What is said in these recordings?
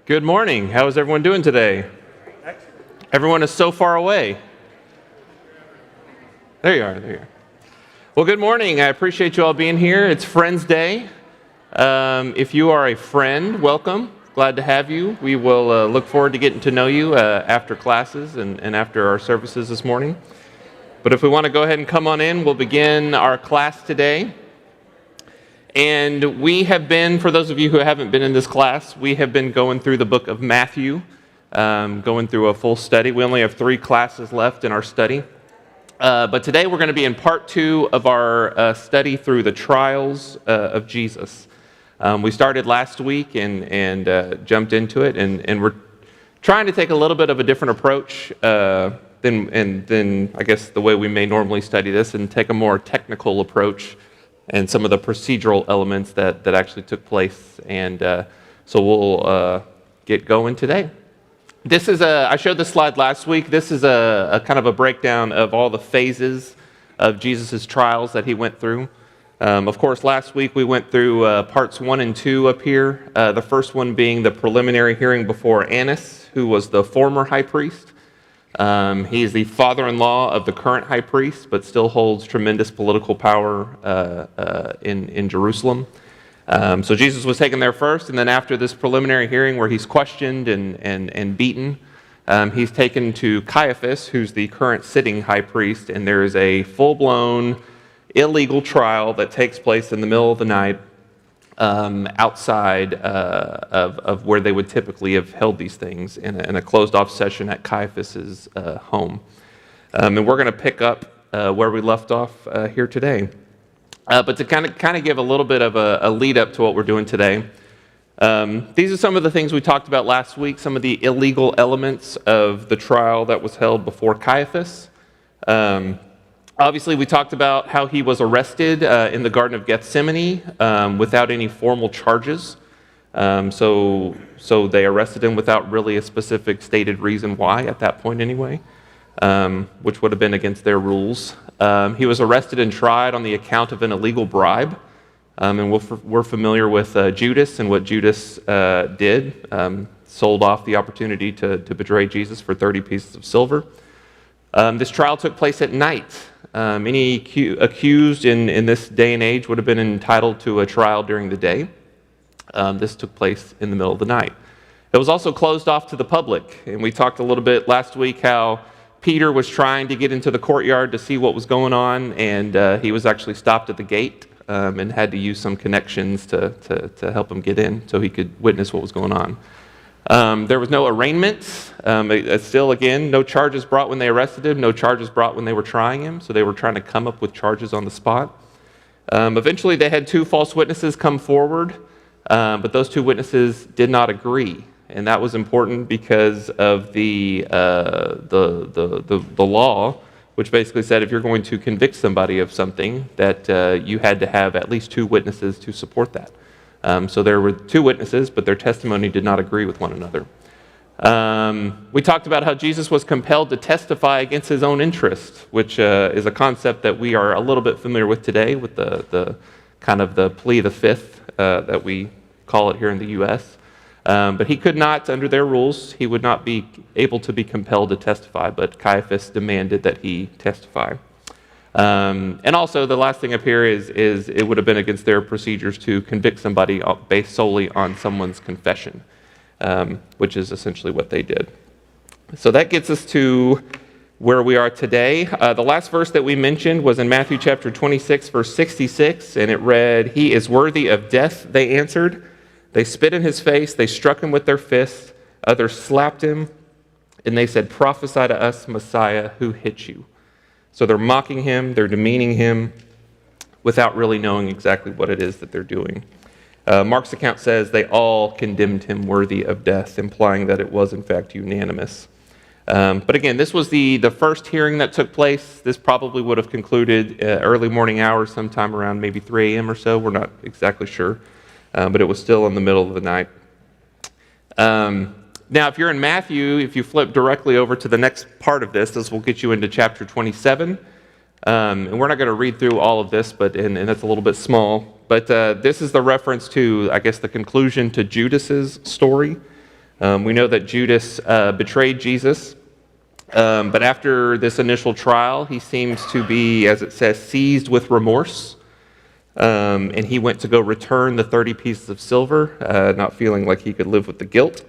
Good morning. How is everyone doing today? Excellent. Everyone is so far away. There you are. Well, good morning. I appreciate you all being here. It's Friends Day. If you are a friend, welcome. Glad to have you. We will look forward to getting to know you after classes and after our services this morning. But if we want to go ahead and come on in, we'll begin our class today. And we have been, for those of you who haven't been in this class, we have been going through the book of Matthew, going through a full study. We only have 3 classes left in our study. But today we're going to be in part 2 of our study through the trials of Jesus. We started last week and jumped into it, and we're trying to take a little bit of a different approach than I guess the way we may normally study this, and take a more technical approach and some of the procedural elements that actually took place. And so we'll get going today. This is I showed this slide last week. This is a kind of a breakdown of all the phases of Jesus' trials that he went through. Of course, last week we went through parts 1 and 2 up here. The first one being the preliminary hearing before Annas, who was the former high priest. He is the father-in-law of the current high priest, but still holds tremendous political power in Jerusalem. So Jesus was taken there first, and then after this preliminary hearing where he's questioned and beaten, he's taken to Caiaphas, who's the current sitting high priest, and there is a full-blown illegal trial that takes place in the middle of the night outside of where they would typically have held these things in a closed-off session at Caiaphas's home. And we're going to pick up where we left off here today. But to kind of give a little bit of a lead up to what we're doing today, these are some of the things we talked about last week, some of the illegal elements of the trial that was held before Caiaphas. Obviously, we talked about how he was arrested in the Garden of Gethsemane without any formal charges. So they arrested him without really a specific stated reason why at that point anyway, which would have been against their rules. He was arrested and tried on the account of an illegal bribe. And we're familiar with Judas and what Judas did, sold off the opportunity to betray Jesus for 30 pieces of silver. This trial took place at night. Any accused in this day and age would have been entitled to a trial during the day. This took place in the middle of the night. It was also closed off to the public, and we talked a little bit last week how Peter was trying to get into the courtyard to see what was going on, and he was actually stopped at the gate and had to use some connections to help him get in so he could witness what was going on. There was no arraignment. Still, again, no charges brought when they arrested him, no charges brought when they were trying him, so they were trying to come up with charges on the spot. Eventually, they had 2 false witnesses come forward, but those 2 witnesses did not agree, and that was important because of the law, which basically said if you're going to convict somebody of something, that you had to have at least 2 witnesses to support that. So there were 2 witnesses, but their testimony did not agree with one another. We talked about how Jesus was compelled to testify against his own interest, which is a concept that we are a little bit familiar with today with the kind of the plea of the fifth that we call it here in the U.S. But he could not, under their rules, he would not be able to be compelled to testify, but Caiaphas demanded that he testify. And also, the last thing up here is it would have been against their procedures to convict somebody based solely on someone's confession, which is essentially what they did. So that gets us to where we are today. The last verse that we mentioned was in Matthew chapter 26, verse 66, and it read, "He is worthy of death," they answered. They spit in his face, they struck him with their fists, others slapped him, and they said, "Prophesy to us, Messiah, who hit you?" So they're mocking him, they're demeaning him, without really knowing exactly what it is that they're doing. Mark's account says they all condemned him worthy of death, implying that it was in fact unanimous. But again, this was the first hearing that took place. This probably would have concluded early morning hours, sometime around maybe 3 a.m. or so. We're not exactly sure, but it was still in the middle of the night. Now, if you're in Matthew, if you flip directly over to the next part of this will get you into chapter 27. And we're not going to read through all of this, and that's a little bit small. But this is the reference to, I guess, the conclusion to Judas's story. We know that Judas betrayed Jesus, but after this initial trial, he seems to be, as it says, seized with remorse, and he went to go return the 30 pieces of silver, not feeling like he could live with the guilt.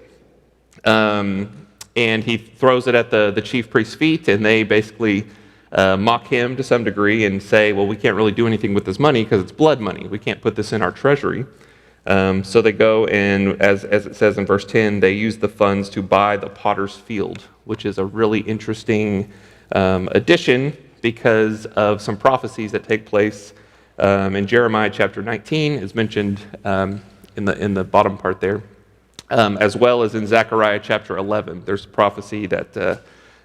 And he throws it at the chief priest's feet, and they basically mock him to some degree and say, well, we can't really do anything with this money because it's blood money. We can't put this in our treasury. So they go and, as it says in verse 10, they use the funds to buy the potter's field, which is a really interesting addition because of some prophecies that take place in Jeremiah chapter 19, is mentioned in the bottom part there, as well as in Zechariah chapter 11. There's a prophecy that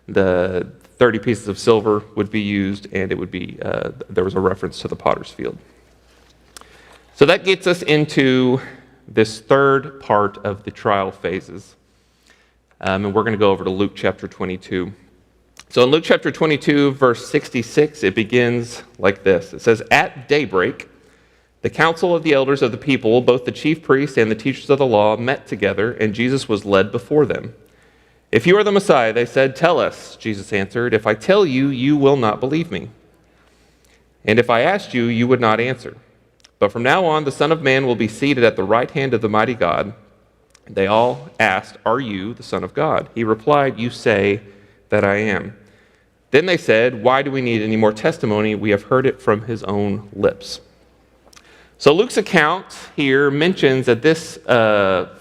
the 30 pieces of silver would be used, and it would be there was a reference to the potter's field. So that gets us into this third part of the trial phases. And we're going to go over to Luke chapter 22. So in Luke chapter 22, verse 66, it begins like this. It says, "At daybreak, the council of the elders of the people, both the chief priests and the teachers of the law, met together, and Jesus was led before them. 'If you are the Messiah,' they said, 'tell us.' Jesus answered, 'If I tell you, you will not believe me. And if I asked you, you would not answer. But from now on, the Son of Man will be seated at the right hand of the mighty God.' They all asked, 'Are you the Son of God?' He replied, 'You say that I am.' Then they said, 'Why do we need any more testimony? We have heard it from his own lips.'" So Luke's account here mentions that this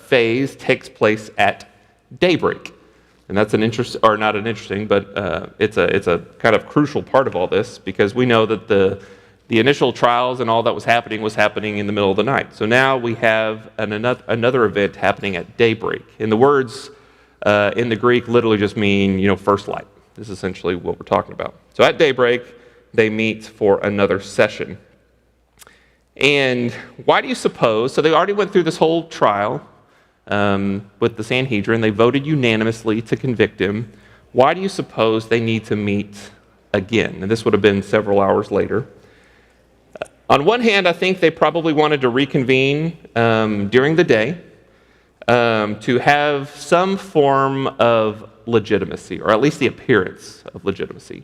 phase takes place at daybreak. And that's an interesting, or not an interesting, but it's a kind of crucial part of all this, because we know that the initial trials and all that was happening in the middle of the night. So now we have another event happening at daybreak. And the words in the Greek literally just mean, first light. This is essentially what we're talking about. So at daybreak, they meet for another session. And why do you suppose? So they already went through this whole trial with the Sanhedrin. They voted unanimously to convict him. Why do you suppose they need to meet again? And this would have been several hours later. On one hand, I think they probably wanted to reconvene during the day to have some form of legitimacy, or at least the appearance of legitimacy.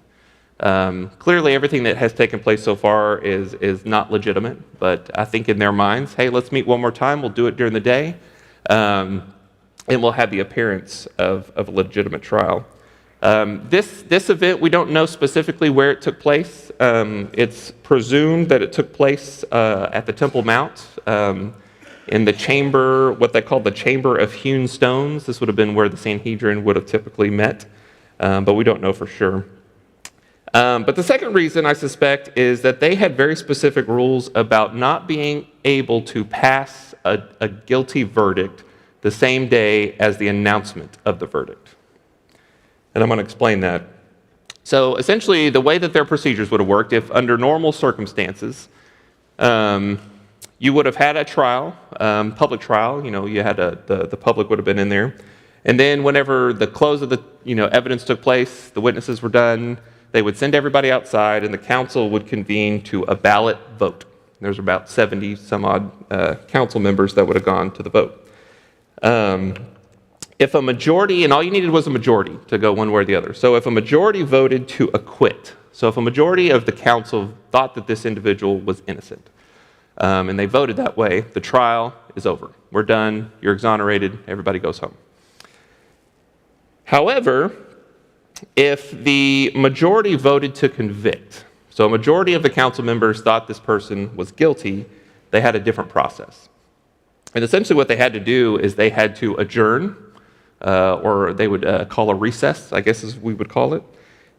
Clearly, everything that has taken place so far is not legitimate, but I think in their minds, hey, let's meet one more time. We'll do it during the day, and we'll have the appearance of a legitimate trial. This event, we don't know specifically where it took place. It's presumed that it took place at the Temple Mount, in the chamber, what they call the Chamber of Hewn Stones. This would have been where the Sanhedrin would have typically met, but we don't know for sure. But the second reason, I suspect, is that they had very specific rules about not being able to pass a guilty verdict the same day as the announcement of the verdict. And I'm going to explain that. So essentially, the way that their procedures would have worked, if under normal circumstances, you would have had a trial, public trial. You had the public would have been in there, and then whenever the close of the evidence took place, the witnesses were done. They would send everybody outside, and the council would convene to a ballot vote. There's about 70 some odd council members that would have gone to the vote. If a majority, and all you needed was a majority to go one way or the other. So if a majority voted to acquit, so if a majority of the council thought that this individual was innocent, and they voted that way, the trial is over. We're done, you're exonerated, everybody goes home. However, if the majority voted to convict, so a majority of the council members thought this person was guilty, they had a different process. And essentially what they had to do is they had to adjourn, or they would call a recess, I guess as we would call it,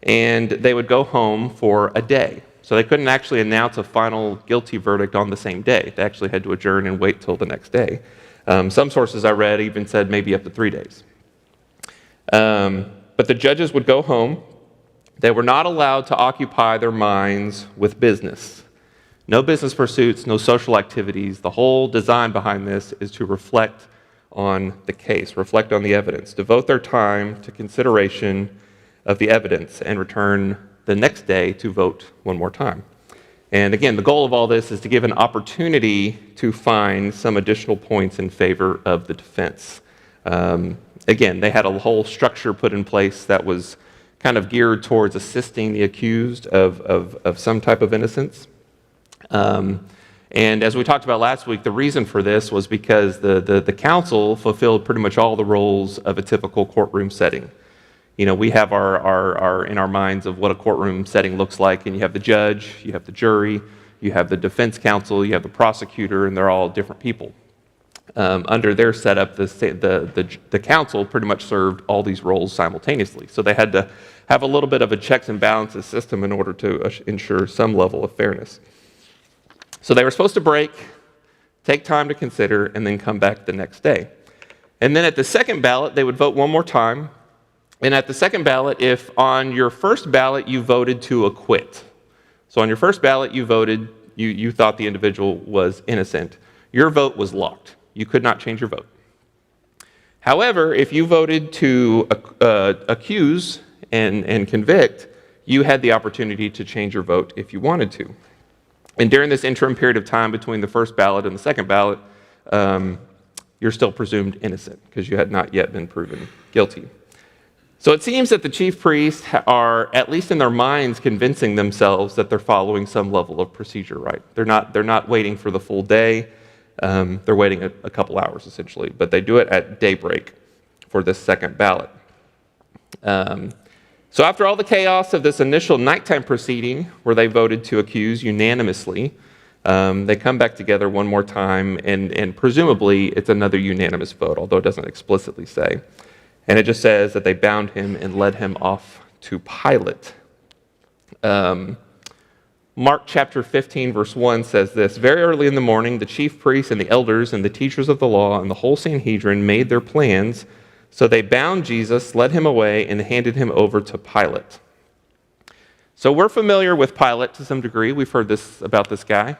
and they would go home for a day. So they couldn't actually announce a final guilty verdict on the same day. They actually had to adjourn and wait till the next day. Some sources I read even said maybe up to 3 days. But the judges would go home. They were not allowed to occupy their minds with business. No business pursuits, no social activities. The whole design behind this is to reflect on the case, reflect on the evidence, devote their time to consideration of the evidence, and return the next day to vote one more time. And again, the goal of all this is to give an opportunity to find some additional points in favor of the defense. Again, they had a whole structure put in place that was kind of geared towards assisting the accused of some type of innocence. And as we talked about last week, the reason for this was because the council fulfilled pretty much all the roles of a typical courtroom setting. We have our in our minds of what a courtroom setting looks like, and you have the judge, you have the jury, you have the defense counsel, you have the prosecutor, and they're all different people. Under their setup, the council pretty much served all these roles simultaneously. So they had to have a little bit of a checks and balances system in order to ensure some level of fairness. So they were supposed to break, take time to consider, and then come back the next day. And then at the second ballot, they would vote one more time. And at the second ballot, if on your first ballot you voted to acquit, so on your first ballot you voted, you thought the individual was innocent, your vote was locked. You could not change your vote. However, if you voted to accuse and convict, you had the opportunity to change your vote if you wanted to. And during this interim period of time between the first ballot and the second ballot, you're still presumed innocent because you had not yet been proven guilty. So it seems that the chief priests are, at least in their minds, convincing themselves that they're following some level of procedure right. They're not waiting for the full day. They're waiting a couple hours, essentially. But they do it at daybreak for this second ballot. So after all the chaos of this initial nighttime proceeding, where they voted to accuse unanimously, they come back together one more time, and presumably it's another unanimous vote, although it doesn't explicitly say. And it just says that they bound him and led him off to Pilate. Mark chapter 15, verse 1 says this: "Very early in the morning, the chief priests and the elders and the teachers of the law and the whole Sanhedrin made their plans. So they bound Jesus, led him away, and handed him over to Pilate." So we're familiar with Pilate to some degree. We've heard this about this guy.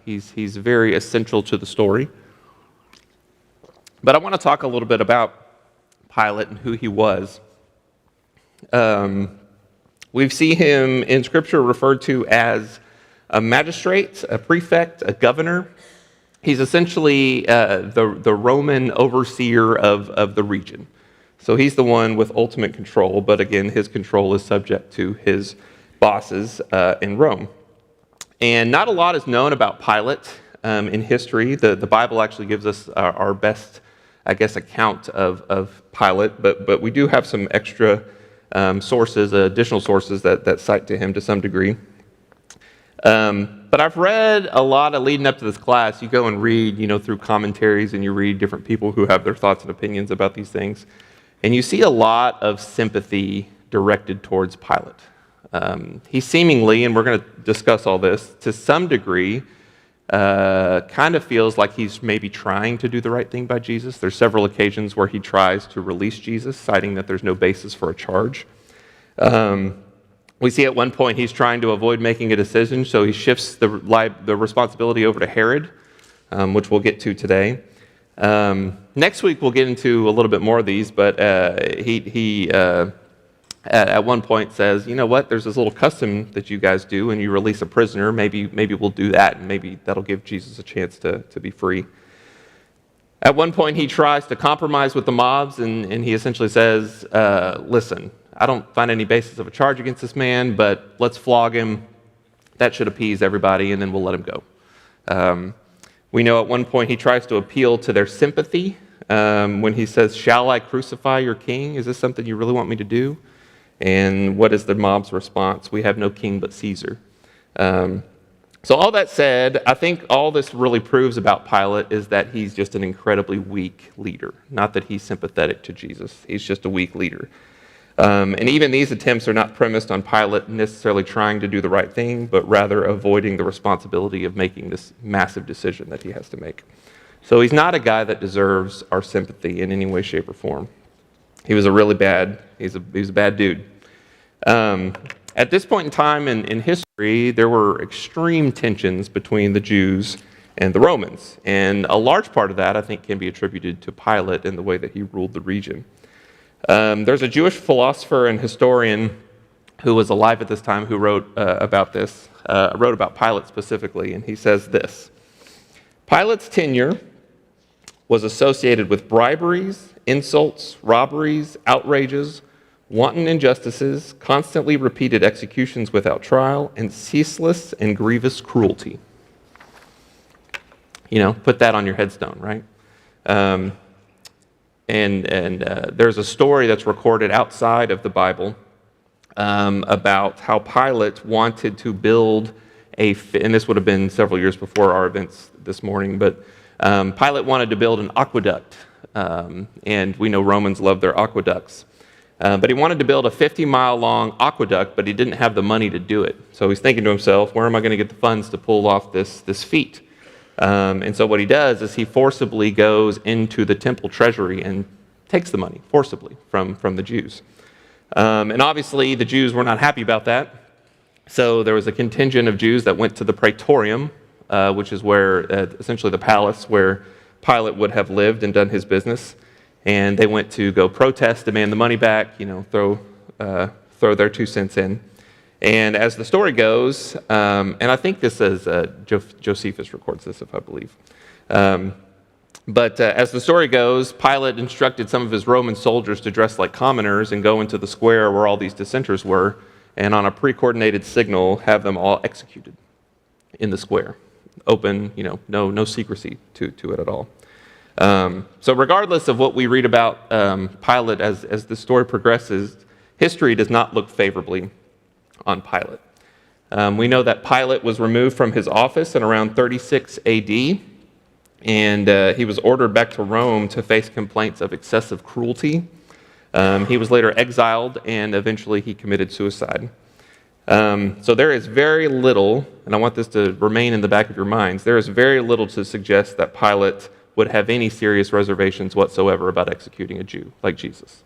He's very essential to the story. But I want to talk a little bit about Pilate and who he was. We see him in Scripture referred to as a magistrate, a prefect, a governor. He's essentially the Roman overseer of the region. So he's the one with ultimate control, but again, his control is subject to his bosses in Rome. And not a lot is known about Pilate in history. The Bible actually gives us our best, I guess, account of Pilate, but we do have some extra sources, additional sources that cite to him to some degree. But I've read a lot of leading up to this class. You go and read, through commentaries, and you read different people who have their thoughts and opinions about these things. And you see a lot of sympathy directed towards Pilate. He seemingly, and we're going to discuss all this, to some degree, kind of feels like he's maybe trying to do the right thing by Jesus. There's several occasions where he tries to release Jesus, citing that there's no basis for a charge. We see at one point he's trying to avoid making a decision, so he shifts the responsibility over to Herod, which we'll get to today. Next week we'll get into a little bit more of these, but he at one point says, "You know what? There's this little custom that you guys do, and you release a prisoner. Maybe we'll do that, and maybe that'll give Jesus a chance to be free." At one point he tries to compromise with the mobs, and he essentially says, "Listen, I don't find any basis of a charge against this man, but let's flog him. That should appease everybody, and then we'll let him go." We know at one point he tries to appeal to their sympathy when he says, "Shall I crucify your king? Is this something you really want me to do?" And what is the mob's response? "We have no king but Caesar." So all that said, I think all this really proves about Pilate is that he's just an incredibly weak leader. Not that he's sympathetic to Jesus. He's just a weak leader. And even these attempts are not premised on Pilate necessarily trying to do the right thing, but rather avoiding the responsibility of making this massive decision that he has to make. So he's not a guy that deserves our sympathy in any way, shape, or form. He was he's a bad dude. At this point in time in history, there were extreme tensions between the Jews and the Romans. And a large part of that, I think, can be attributed to Pilate and the way that he ruled the region. There's a Jewish philosopher and historian who was alive at this time who wrote about Pilate specifically, and he says this: "Pilate's tenure was associated with briberies, insults, robberies, outrages, wanton injustices, constantly repeated executions without trial, and ceaseless and grievous cruelty. Put that on your headstone, right? There's a story that's recorded outside of the Bible about how Pilate wanted to build and this would have been several years before our events this morning, but Pilate wanted to build an aqueduct, and we know Romans love their aqueducts. But he wanted to build a 50-mile-long aqueduct, but he didn't have the money to do it. So he's thinking to himself, where am I going to get the funds to pull off this feat? And so what he does is he forcibly goes into the temple treasury and takes the money forcibly from the Jews. And obviously the Jews were not happy about that. So there was a contingent of Jews that went to the Praetorium, which is where essentially the palace where Pilate would have lived and done his business. And they went to go protest, demand the money back, throw their 2 cents in. And as the story goes, and I think this is Josephus records this, if I believe. But as the story goes, Pilate instructed some of his Roman soldiers to dress like commoners and go into the square where all these dissenters were, and on a pre-coordinated signal, have them all executed in the square. Open, no secrecy to it at all. So regardless of what we read about Pilate as the story progresses, history does not look favorably on Pilate. We know that Pilate was removed from his office in around 36 AD, and he was ordered back to Rome to face complaints of excessive cruelty. He was later exiled, and eventually he committed suicide. So there is very little, and I want this to remain in the back of your minds, there is very little to suggest that Pilate would have any serious reservations whatsoever about executing a Jew like Jesus.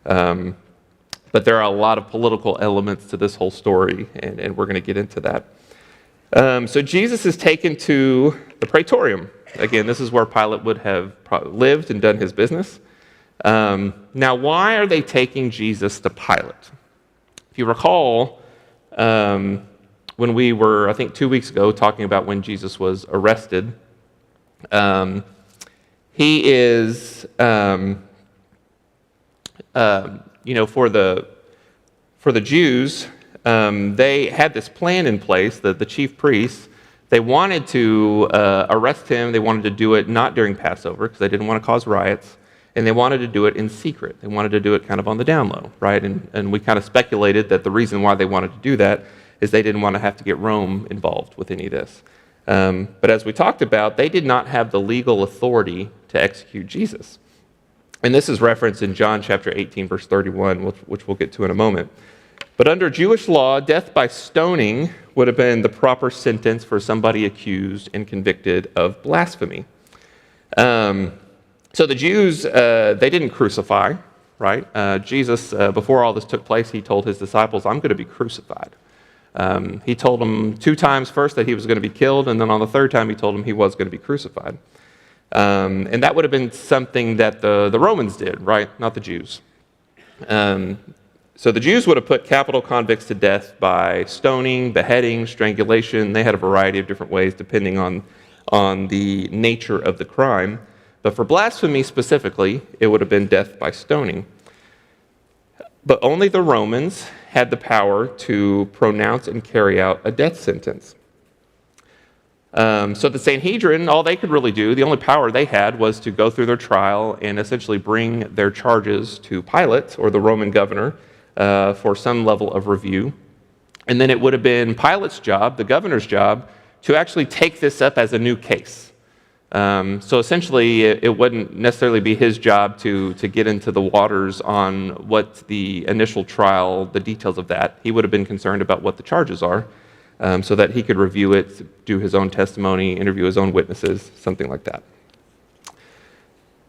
But there are a lot of political elements to this whole story, and we're going to get into that. So Jesus is taken to the Praetorium. Again, this is where Pilate would have lived and done his business. Now, why are they taking Jesus to Pilate? If you recall, when we were, I think 2 weeks ago, talking about when Jesus was arrested, he is, for the Jews, they had this plan in place, the chief priests. They wanted to arrest him. They wanted to do it not during Passover because they didn't want to cause riots, and they wanted to do it in secret. They wanted to do it kind of on the down low, right? And we kind of speculated that the reason why they wanted to do that is they didn't want to have to get Rome involved with any of this. But as we talked about, they did not have the legal authority to execute Jesus. And this is referenced in John chapter 18, verse 31, which we'll get to in a moment. But under Jewish law, death by stoning would have been the proper sentence for somebody accused and convicted of blasphemy. So the Jews, they didn't crucify, right? Jesus, before all this took place, he told his disciples, I'm going to be crucified. He told them 2 times first that he was going to be killed, and then on the 3rd time he told them he was going to be crucified. And that would have been something that the Romans did, right? Not the Jews. So the Jews would have put capital convicts to death by stoning, beheading, strangulation. They had a variety of different ways depending on the nature of the crime. But for blasphemy specifically, it would have been death by stoning. But only the Romans had the power to pronounce and carry out a death sentence. So the Sanhedrin, all they could really do, the only power they had was to go through their trial and essentially bring their charges to Pilate, or the Roman governor, for some level of review. And then it would have been Pilate's job, the governor's job, to actually take this up as a new case. So essentially, it wouldn't necessarily be his job to get into the waters on what the initial trial, the details of that. He would have been concerned about what the charges are, so that he could review it, do his own testimony, interview his own witnesses, something like that.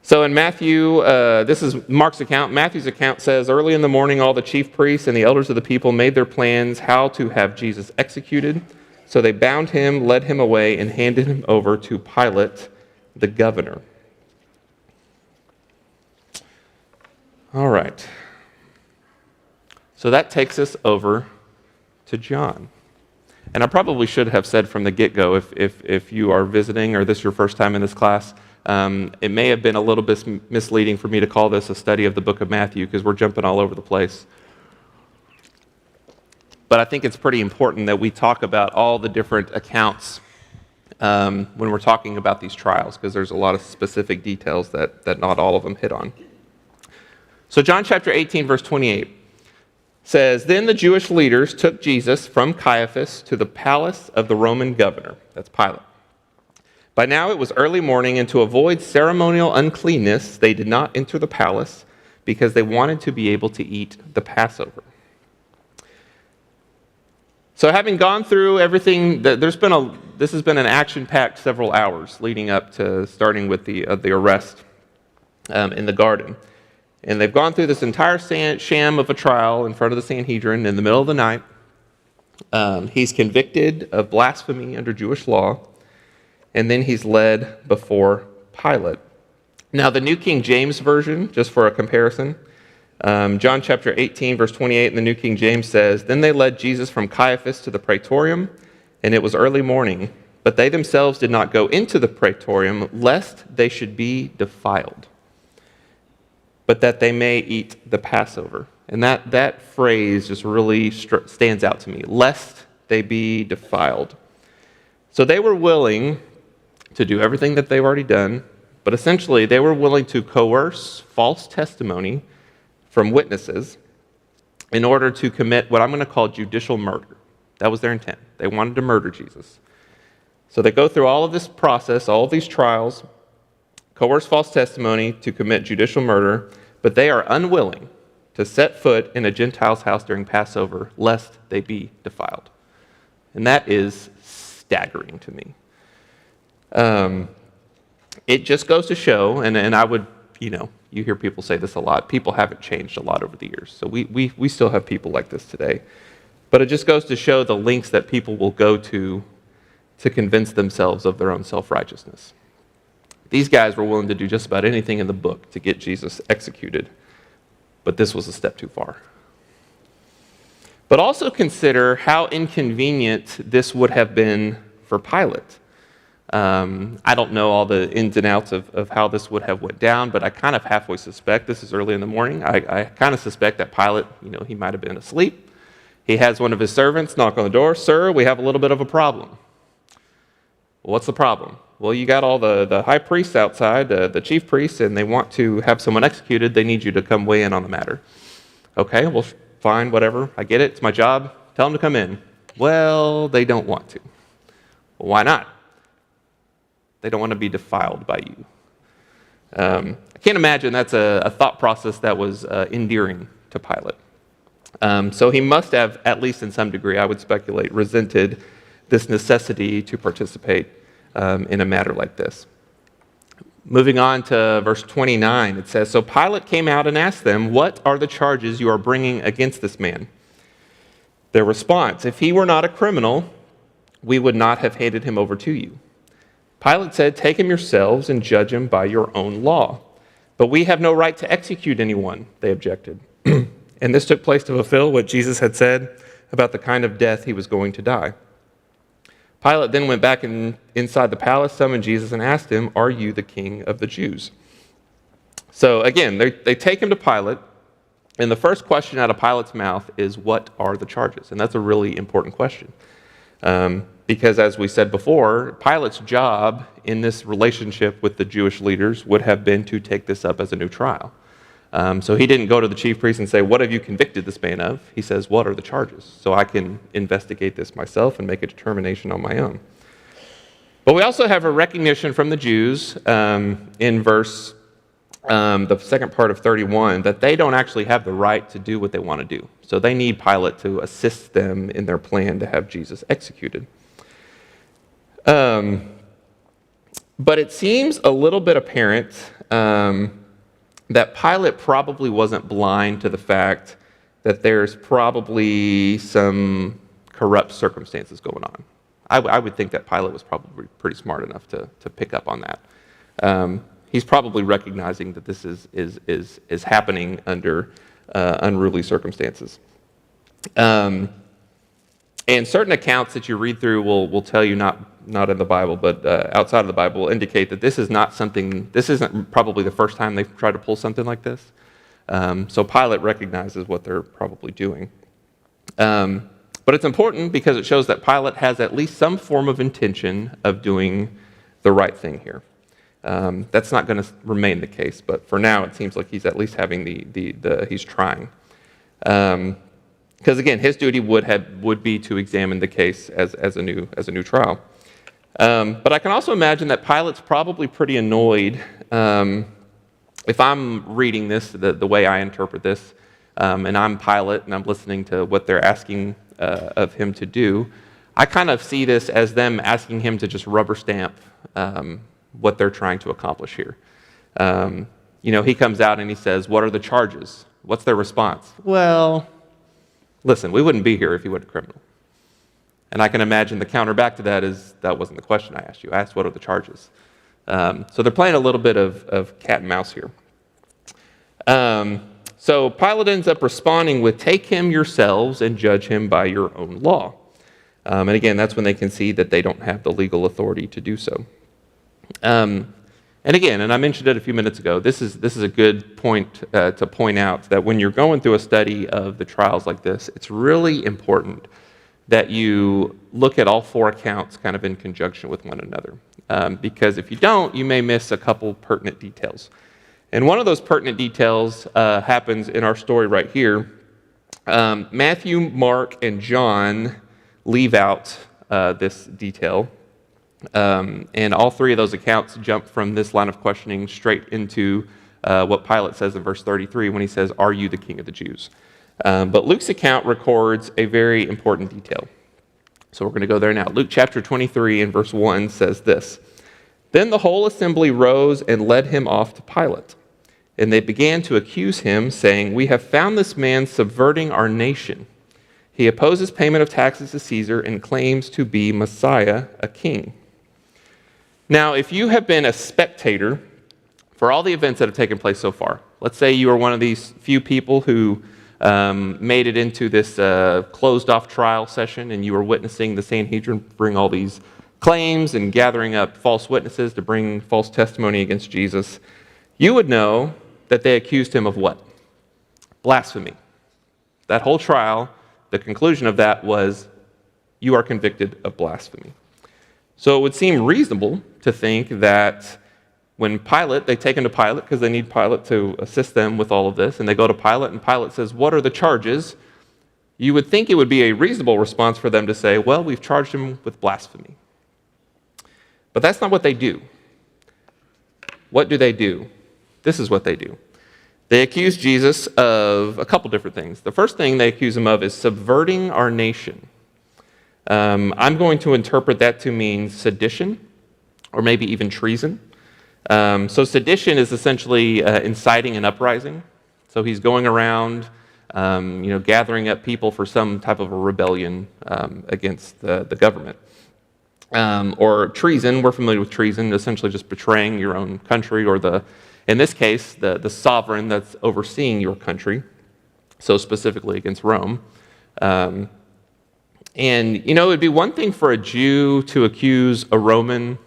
So in Matthew, this is Mark's account. Matthew's account says, early in the morning, all the chief priests and the elders of the people made their plans how to have Jesus executed. So they bound him, led him away, and handed him over to Pilate, the governor. All right. So that takes us over to John. And I probably should have said from the get-go, if you are visiting or this is your first time in this class, It may have been a little bit misleading for me to call this a study of the book of Matthew because we're jumping all over the place. But I think it's pretty important that we talk about all the different accounts when we're talking about these trials, because there's a lot of specific details that not all of them hit on. So John chapter 18, verse 28 says, "Then the Jewish leaders took Jesus from Caiaphas to the palace of the Roman governor." That's Pilate. "By now it was early morning, and to avoid ceremonial uncleanness, they did not enter the palace because they wanted to be able to eat the Passover." So having gone through everything, this has been an action-packed several hours leading up to starting with the arrest in the garden. And they've gone through this entire sham of a trial in front of the Sanhedrin in the middle of the night. He's convicted of blasphemy under Jewish law, and then he's led before Pilate. Now, the New King James Version, just for a comparison, John chapter 18, verse 28 in the New King James says, "Then they led Jesus from Caiaphas to the praetorium, and it was early morning. But they themselves did not go into the praetorium, lest they should be defiled, but that they may eat the Passover." And that phrase just really stands out to me, lest they be defiled. So they were willing to do everything that they've already done, but essentially they were willing to coerce false testimony from witnesses in order to commit what I'm going to call judicial murder. That was their intent. They wanted to murder Jesus. So they go through all of this process, all of these trials, coerce false testimony to commit judicial murder, but they are unwilling to set foot in a Gentile's house during Passover, lest they be defiled. And that is staggering to me. It just goes to show, and I would, you hear people say this a lot, people haven't changed a lot over the years. So we still have people like this today. But it just goes to show the lengths that people will go to convince themselves of their own self-righteousness. These guys were willing to do just about anything in the book to get Jesus executed, but this was a step too far. But also consider how inconvenient this would have been for Pilate. I don't know all the ins and outs of how this would have went down, but I kind of halfway suspect, this is early in the morning, I kind of suspect that Pilate, he might have been asleep. He has one of his servants knock on the door. "Sir, we have a little bit of a problem." "Well, what's the problem?" "Well, you got all the high priests outside, the chief priests, and they want to have someone executed. They need you to come weigh in on the matter." "Okay, well, fine, whatever. I get it. It's my job. Tell them to come in." "Well, they don't want to." "Well, why not?" "They don't want to be defiled by you." I can't imagine that's a thought process that was endearing to Pilate. So he must have, at least in some degree, I would speculate, resented this necessity to participate in a matter like this. Moving on to verse 29, it says, "So Pilate came out and asked them, 'What are the charges you are bringing against this man?' Their response, 'If he were not a criminal, we would not have handed him over to you.' Pilate said, 'Take him yourselves and judge him by your own law.' 'But we have no right to execute anyone,' they objected. And this took place to fulfill what Jesus had said about the kind of death he was going to die. Pilate then went back inside the palace, summoned Jesus, and asked him, 'Are you the king of the Jews?'" So again, they take him to Pilate, and the first question out of Pilate's mouth is, "What are the charges?" And that's a really important question. Because as we said before, Pilate's job in this relationship with the Jewish leaders would have been to take this up as a new trial. So he didn't go to the chief priest and say, "What have you convicted this man of?" He says, "What are the charges? So I can investigate this myself and make a determination on my own." But we also have a recognition from the Jews in verse, the second part of 31, that they don't actually have the right to do what they want to do. So they need Pilate to assist them in their plan to have Jesus executed. But it seems a little bit apparent that Pilate probably wasn't blind to the fact that there's probably some corrupt circumstances going on. I would think that Pilate was probably pretty smart enough to pick up on that. He's probably recognizing that this is happening under unruly circumstances. And certain accounts that you read through will tell you not not in the Bible, but outside of the Bible, indicate that this isn't probably the first time they've tried to pull something like this. So Pilate recognizes what they're probably doing. But it's important because it shows that Pilate has at least some form of intention of doing the right thing here. That's not going to remain the case, but for now it seems like he's at least having he's trying. Because again, his duty would be to examine the case as a new trial. But I can also imagine that Pilate's probably pretty annoyed. If I'm reading this the way I interpret this, and I'm Pilate and I'm listening to what they're asking of him to do, I kind of see this as them asking him to just rubber stamp what they're trying to accomplish here. He comes out and he says, "What are the charges?" What's their response? "Well, listen, we wouldn't be here if he wasn't a criminal." And I can imagine the counter back to that is, "That wasn't the question I asked you. I asked, what are the charges?" So they're playing a little bit of cat and mouse here. So Pilate ends up responding with, "Take him yourselves and judge him by your own law." And again, that's when they can see that they don't have the legal authority to do so. And again, and I mentioned it a few minutes ago, this is a good point to point out that when you're going through a study of the trials like this, it's really important that you look at all four accounts kind of in conjunction with one another. Because if you don't, you may miss a couple pertinent details. And one of those pertinent details happens in our story right here. Matthew, Mark, and John leave out this detail. And all three of those accounts jump from this line of questioning straight into what Pilate says in verse 33 when he says, "Are you the king of the Jews?" But Luke's account records a very important detail. So we're going to go there now. Luke chapter 23 and verse 1 says this: "Then the whole assembly rose and led him off to Pilate. And they began to accuse him, saying, 'We have found this man subverting our nation. He opposes payment of taxes to Caesar and claims to be Messiah, a king.'" Now, if you have been a spectator for all the events that have taken place so far, let's say you are one of these few people who made it into this closed-off trial session and you were witnessing the Sanhedrin bring all these claims and gathering up false witnesses to bring false testimony against Jesus, you would know that they accused him of what? Blasphemy. That whole trial, the conclusion of that was, you are convicted of blasphemy. So it would seem reasonable to think that when they take him to Pilate because they need Pilate to assist them with all of this, and they go to Pilate and Pilate says, "What are the charges?" You would think it would be a reasonable response for them to say, "Well, we've charged him with blasphemy." But that's not what they do. What do they do? This is what they do. They accuse Jesus of a couple different things. The first thing they accuse him of is subverting our nation. I'm going to interpret that to mean sedition, or maybe even treason. So sedition is essentially inciting an uprising. So he's going around, gathering up people for some type of a rebellion against the government. Or treason, we're familiar with treason, essentially just betraying your own country, or in this case, the sovereign that's overseeing your country, so specifically against Rome. And, it would be one thing for a Jew to accuse a Roman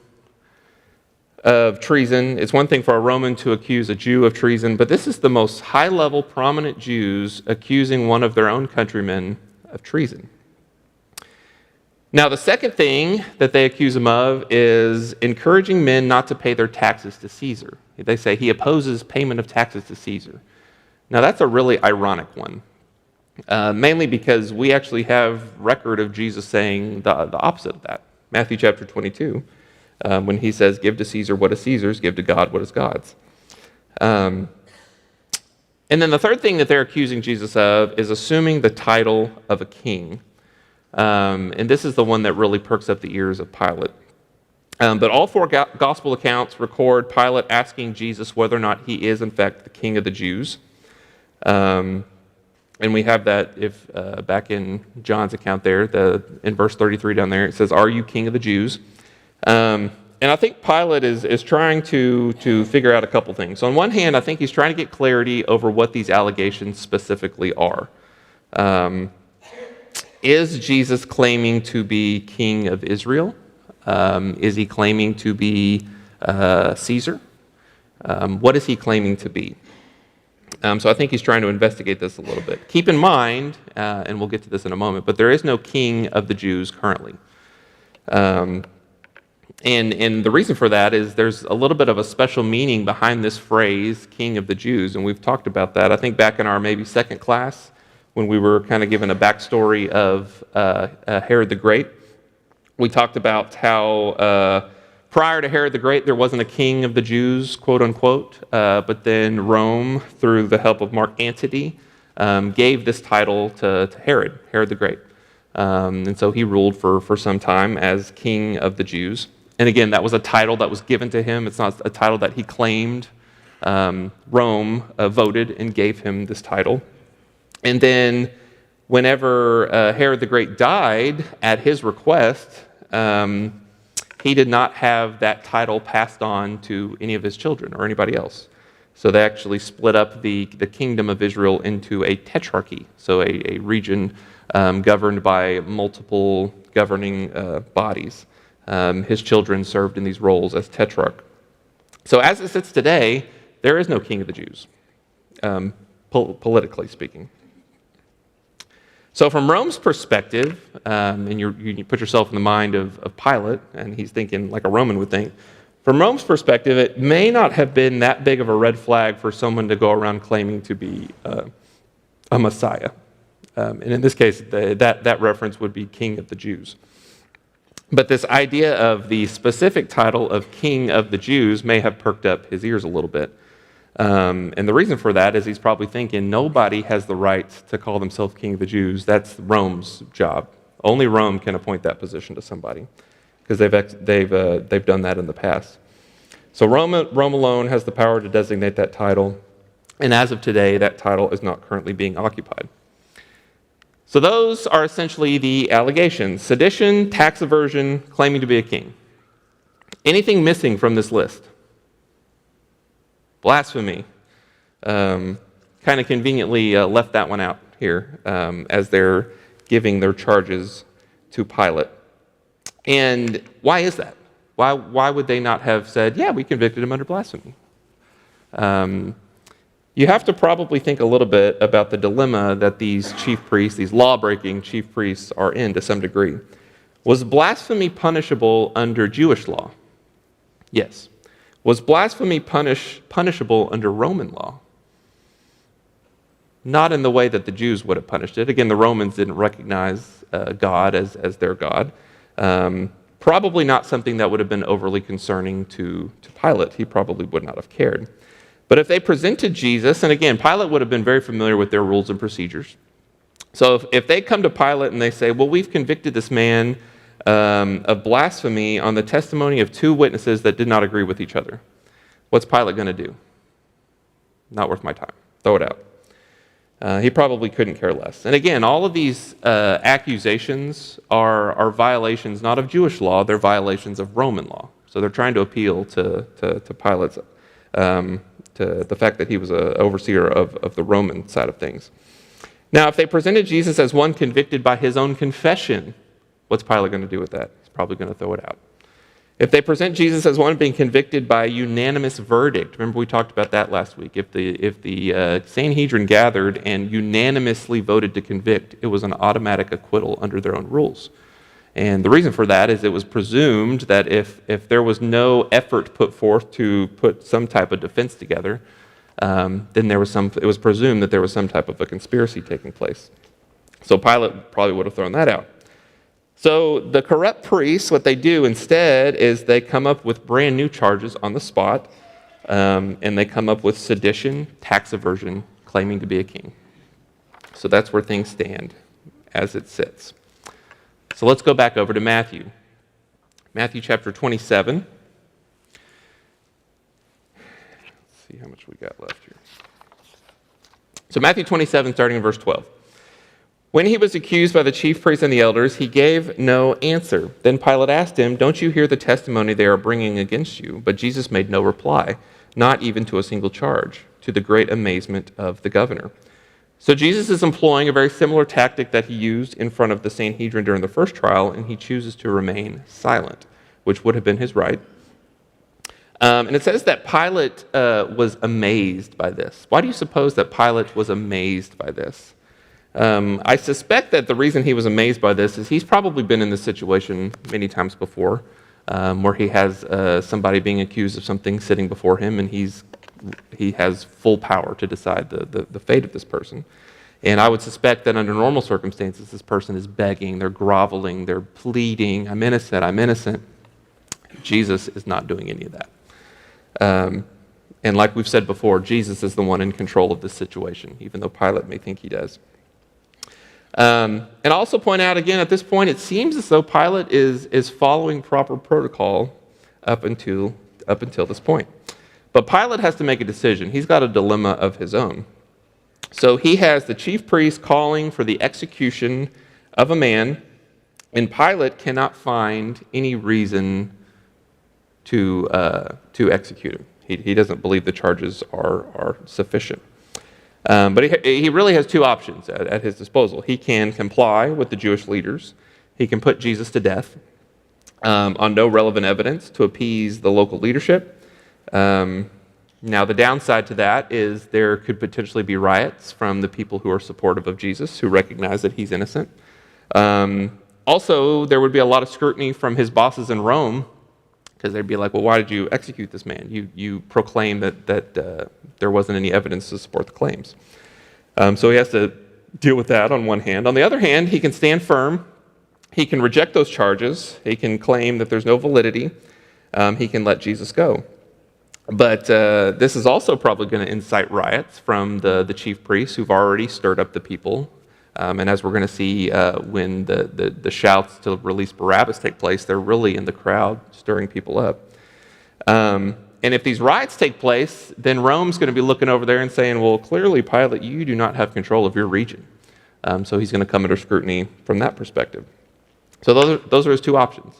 of treason. It's one thing for a Roman to accuse a Jew of treason, but this is the most high-level, prominent Jews accusing one of their own countrymen of treason. Now, the second thing that they accuse him of is encouraging men not to pay their taxes to Caesar. They say he opposes payment of taxes to Caesar. Now, that's a really ironic one. Mainly because we actually have record of Jesus saying the opposite of that. Matthew chapter 22, when he says, "Give to Caesar what is Caesar's, give to God what is God's." And then the third thing that they're accusing Jesus of is assuming the title of a king. And this is the one that really perks up the ears of Pilate. But all four gospel accounts record Pilate asking Jesus whether or not he is, in fact, the king of the Jews. And we have that back in John's account there, in verse 33 down there, it says, "Are you king of the Jews?" And I think Pilate is trying to figure out a couple things. On one hand, I think he's trying to get clarity over what these allegations specifically are. Is Jesus claiming to be king of Israel? Is he claiming to be Caesar? What is he claiming to be? So I think he's trying to investigate this a little bit. Keep in mind, and we'll get to this in a moment, but there is no king of the Jews currently. And the reason for that is there's a little bit of a special meaning behind this phrase, king of the Jews, and we've talked about that, I think back in our maybe second class when we were kind of given a backstory of Herod the Great. We talked about how prior to Herod the Great, there wasn't a king of the Jews, quote unquote, but then Rome, through the help of Mark Antony, gave this title to Herod the Great. And so he ruled for some time as king of the Jews. And again, that was a title that was given to him. It's not a title that he claimed. Rome voted and gave him this title. And then whenever Herod the Great died, at his request, he did not have that title passed on to any of his children or anybody else. So they actually split up the kingdom of Israel into a tetrarchy, so a region governed by multiple governing bodies. His children served in these roles as tetrarch. So as it sits today, there is no king of the Jews, politically speaking. So from Rome's perspective, and you put yourself in the mind of Pilate, and he's thinking like a Roman would think, from Rome's perspective, it may not have been that big of a red flag for someone to go around claiming to be a Messiah. And in this case, that reference would be King of the Jews. But this idea of the specific title of King of the Jews may have perked up his ears a little bit. And the reason for that is he's probably thinking nobody has the right to call themselves King of the Jews. That's Rome's job. Only Rome can appoint that position to somebody because they've done that in the past. So Rome alone has the power to designate that title, and as of today, that title is not currently being occupied. So those are essentially the allegations: sedition, tax evasion, claiming to be a king. Anything missing from this list? Blasphemy. Kind of conveniently left that one out here as they're giving their charges to Pilate. And why is that? Why would they not have said, yeah, we convicted him under blasphemy? You have to probably think a little bit about the dilemma that these chief priests, these law-breaking chief priests, are in to some degree. Was blasphemy punishable under Jewish law? Yes. Was blasphemy punishable under Roman law? Not in the way that the Jews would have punished it. Again, the Romans didn't recognize God as their God. Probably not something that would have been overly concerning to Pilate. He probably would not have cared. But if they presented Jesus, and again, Pilate would have been very familiar with their rules and procedures. So if they come to Pilate and they say, well, we've convicted this man of blasphemy on the testimony of two witnesses that did not agree with each other, what's Pilate going to do? Not worth my time. Throw it out. He probably couldn't care less. And again, all of these accusations are violations not of Jewish law, they're violations of Roman law. So they're trying to appeal to Pilate's, to the fact that he was an overseer of the Roman side of things. Now, if they presented Jesus as one convicted by his own confession, what's Pilate going to do with that? He's probably going to throw it out. If they present Jesus as one being convicted by a unanimous verdict, remember we talked about that last week. If the Sanhedrin gathered and unanimously voted to convict, it was an automatic acquittal under their own rules. And the reason for that is it was presumed that if there was no effort put forth to put some type of defense together, then it was presumed that there was some type of a conspiracy taking place. So Pilate probably would have thrown that out. So the corrupt priests, what they do instead is they come up with brand new charges on the spot, and they come up with sedition, tax evasion, claiming to be a king. So that's where things stand as it sits. So let's go back over to Matthew. Matthew chapter 27. Let's see how much we got left here. So Matthew 27, starting in verse 12. When he was accused by the chief priests and the elders, he gave no answer. Then Pilate asked him, "Don't you hear the testimony they are bringing against you?" But Jesus made no reply, not even to a single charge, to the great amazement of the governor. So Jesus is employing a very similar tactic that he used in front of the Sanhedrin during the first trial, and he chooses to remain silent. which would have been his right. And it says that Pilate was amazed by this. Why do you suppose that Pilate was amazed by this? I suspect that the reason he was amazed by this is he's probably been in this situation many times before, where he has somebody being accused of something sitting before him, and he has full power to decide the fate of this person. And I would suspect that under normal circumstances, this person is begging, they're groveling, they're pleading, I'm innocent, I'm innocent. Jesus is not doing any of that. And like we've said before, Jesus is the one in control of this situation, even though Pilate may think he does. And I'll also point out again, at this point, it seems as though Pilate is following proper protocol up until this point. But Pilate has to make a decision. He's got a dilemma of his own. So he has the chief priest calling for the execution of a man, and Pilate cannot find any reason to execute him. He doesn't believe the charges are sufficient. But he really has two options at his disposal. He can comply with the Jewish leaders. He can put Jesus to death on no relevant evidence to appease the local leadership. Now, the downside to that is there could potentially be riots from the people who are supportive of Jesus, who recognize that he's innocent. Also, there would be a lot of scrutiny from his bosses in Rome, because they'd be like, well, why did you execute this man? You proclaimed that there wasn't any evidence to support the claims. So he has to deal with that on one hand. On the other hand, he can stand firm. He can reject those charges. He can claim that there's no validity. He can let Jesus go. But this is also probably going to incite riots from the chief priests who've already stirred up the people. And as we're going to see when the shouts to release Barabbas take place, they're really in the crowd stirring people up. And if these riots take place, then Rome's going to be looking over there and saying, well, clearly, Pilate, you do not have control of your region. So he's going to come under scrutiny from that perspective. So those are his two options.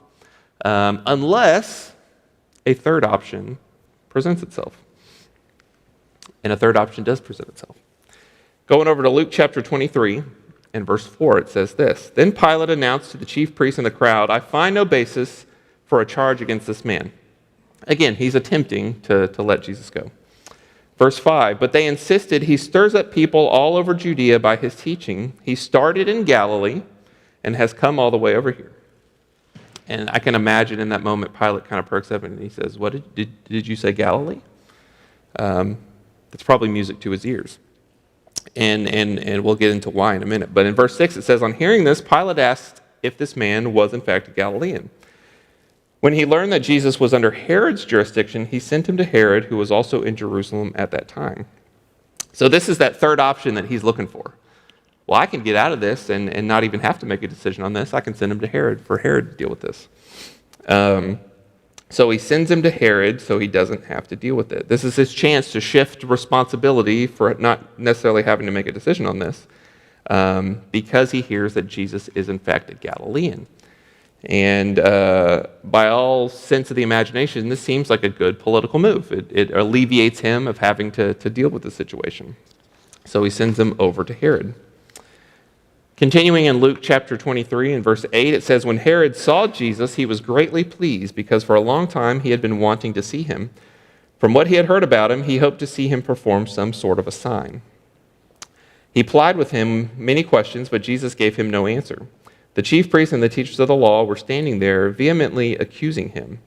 Unless a third option presents itself. And a third option does present itself. Going over to Luke chapter 23 and verse 4, it says this: Then Pilate announced to the chief priests and the crowd, I find no basis for a charge against this man. Again, he's attempting to let Jesus go. Verse 5, but they insisted, he stirs up people all over Judea by his teaching. He started in Galilee and has come all the way over here. And I can imagine in that moment, Pilate kind of perks up and he says, what did you say, Galilee? That's probably music to his ears. And we'll get into why in a minute. But in verse 6, it says, on hearing this, Pilate asked if this man was in fact a Galilean. When he learned that Jesus was under Herod's jurisdiction, he sent him to Herod, who was also in Jerusalem at that time. So this is that third option that he's looking for. Well, I can get out of this and not even have to make a decision on this. I can send him to Herod for Herod to deal with this. So he sends him to Herod so he doesn't have to deal with it. This is his chance to shift responsibility for not necessarily having to make a decision on this, because he hears that Jesus is in fact a Galilean. And by all sense of the imagination, this seems like a good political move. It alleviates him of having to deal with the situation. So he sends him over to Herod. Continuing in Luke chapter 23 and verse 8, it says, when Herod saw Jesus, he was greatly pleased because for a long time he had been wanting to see him. From what he had heard about him, he hoped to see him perform some sort of a sign. He plied with him many questions, but Jesus gave him no answer. The chief priests and the teachers of the law were standing there, vehemently accusing him.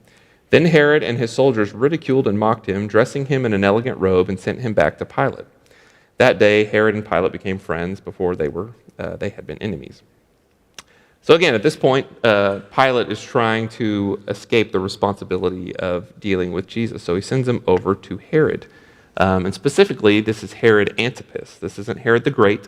Then Herod and his soldiers ridiculed and mocked him, dressing him in an elegant robe, and sent him back to Pilate. That day, Herod and Pilate became friends before they had been enemies. So again, at this point, Pilate is trying to escape the responsibility of dealing with Jesus. So he sends him over to Herod. And specifically, this is Herod Antipas. This isn't Herod the Great.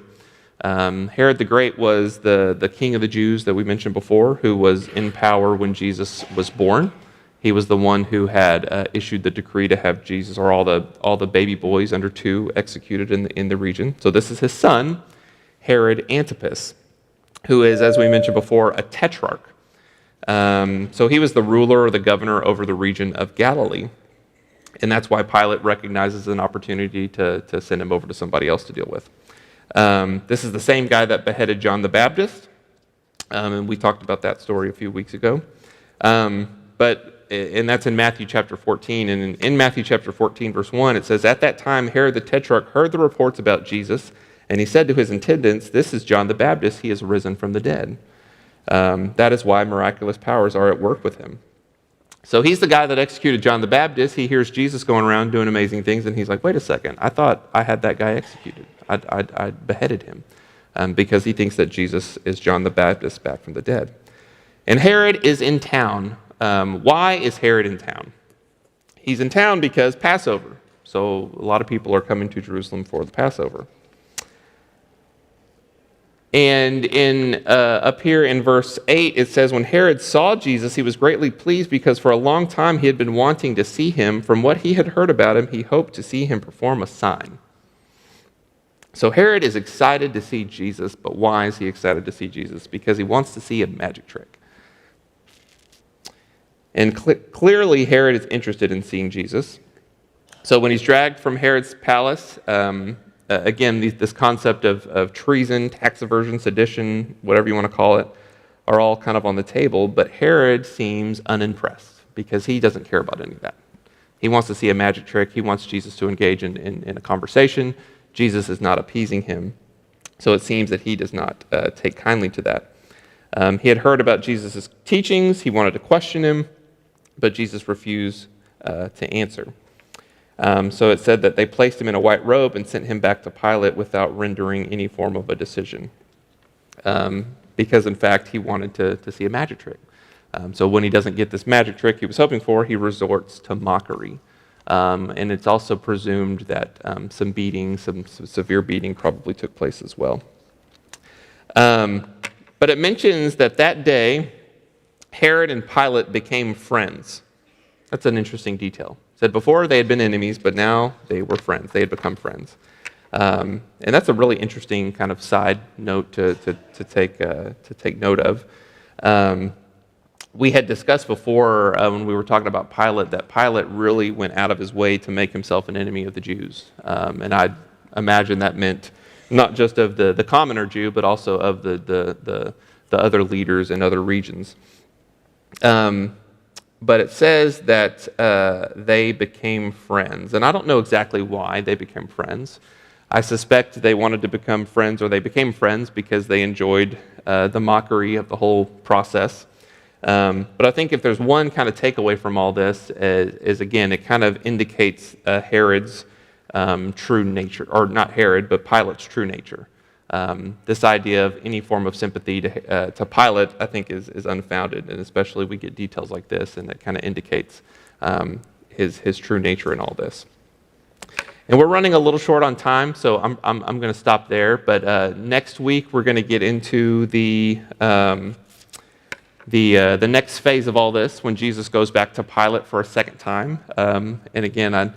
Herod the Great was the king of the Jews that we mentioned before, who was in power when Jesus was born. He was the one who had issued the decree to have Jesus, or all the baby boys under 2, executed in the region. So this is his son, Herod Antipas, who is, as we mentioned before, a tetrarch. So he was the ruler or the governor over the region of Galilee. And that's why Pilate recognizes an opportunity to send him over to somebody else to deal with. This is the same guy that beheaded John the Baptist. And we talked about that story a few weeks ago. And that's in Matthew chapter 14. And in Matthew chapter 14, verse 1, it says, "At that time, Herod the Tetrarch heard the reports about Jesus, and he said to his attendants, 'This is John the Baptist. He has risen from the dead.' That is why miraculous powers are at work with him." So he's the guy that executed John the Baptist. He hears Jesus going around doing amazing things, and he's like, wait a second, I thought I had that guy executed. I beheaded him, because he thinks that Jesus is John the Baptist back from the dead. And Herod is in town. Why is Herod in town? He's in town because Passover. So a lot of people are coming to Jerusalem for the Passover. And up here in verse 8, it says, "When Herod saw Jesus, he was greatly pleased because for a long time he had been wanting to see him. From what he had heard about him, he hoped to see him perform a sign." So Herod is excited to see Jesus, but why is he excited to see Jesus? Because he wants to see a magic trick. And clearly Herod is interested in seeing Jesus. So when he's dragged from Herod's palace, again, this concept of treason, tax evasion, sedition, whatever you want to call it, are all kind of on the table, but Herod seems unimpressed because he doesn't care about any of that. He wants to see a magic trick. He wants Jesus to engage in a conversation. Jesus is not appeasing him, so it seems that he does not take kindly to that. He had heard about Jesus' teachings. He wanted to question him, but Jesus refused to answer. So it said that they placed him in a white robe and sent him back to Pilate without rendering any form of a decision, because in fact he wanted to see a magic trick. So when he doesn't get this magic trick he was hoping for, he resorts to mockery. And it's also presumed that some severe beating probably took place as well. But it mentions that day Herod and Pilate became friends. That's an interesting detail. It said before they had been enemies, but now they were friends. They had become friends. And that's a really interesting kind of side note to take note of. We had discussed before when we were talking about Pilate that Pilate really went out of his way to make himself an enemy of the Jews. And I imagine that meant not just of the commoner Jew, but also of the other leaders in other regions. But it says that they became friends. And I don't know exactly why they became friends. I suspect they wanted to become friends, or they became friends because they enjoyed the mockery of the whole process. But I think if there's one kind of takeaway from all this is again, it kind of indicates Herod's true nature, or not Herod, but Pilate's true nature. This idea of any form of sympathy to Pilate, I think, is unfounded, and especially we get details like this, and that kind of indicates his true nature in all this. And we're running a little short on time, so I'm going to stop there. But next week we're going to get into the next phase of all this, when Jesus goes back to Pilate for a second time. And again,